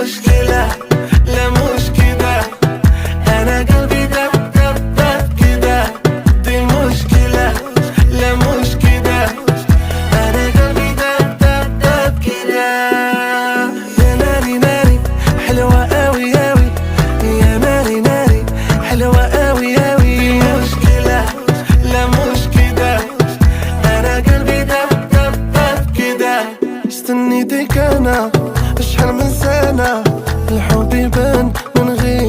مشكلة، لا مش كده، أنا قلبي دب دب دب كده. دي مشكلة، لا مش كده، أنا قلبي دب دب دب كده. يا ناري ناري حلوة أوي أوي، يا ناري ناري حلوة أوي أوي. مشكلة، لا مش كده، أنا قلبي دب دب دب كده. استنيتك أنا شحال من سنة، الحب يبان من غير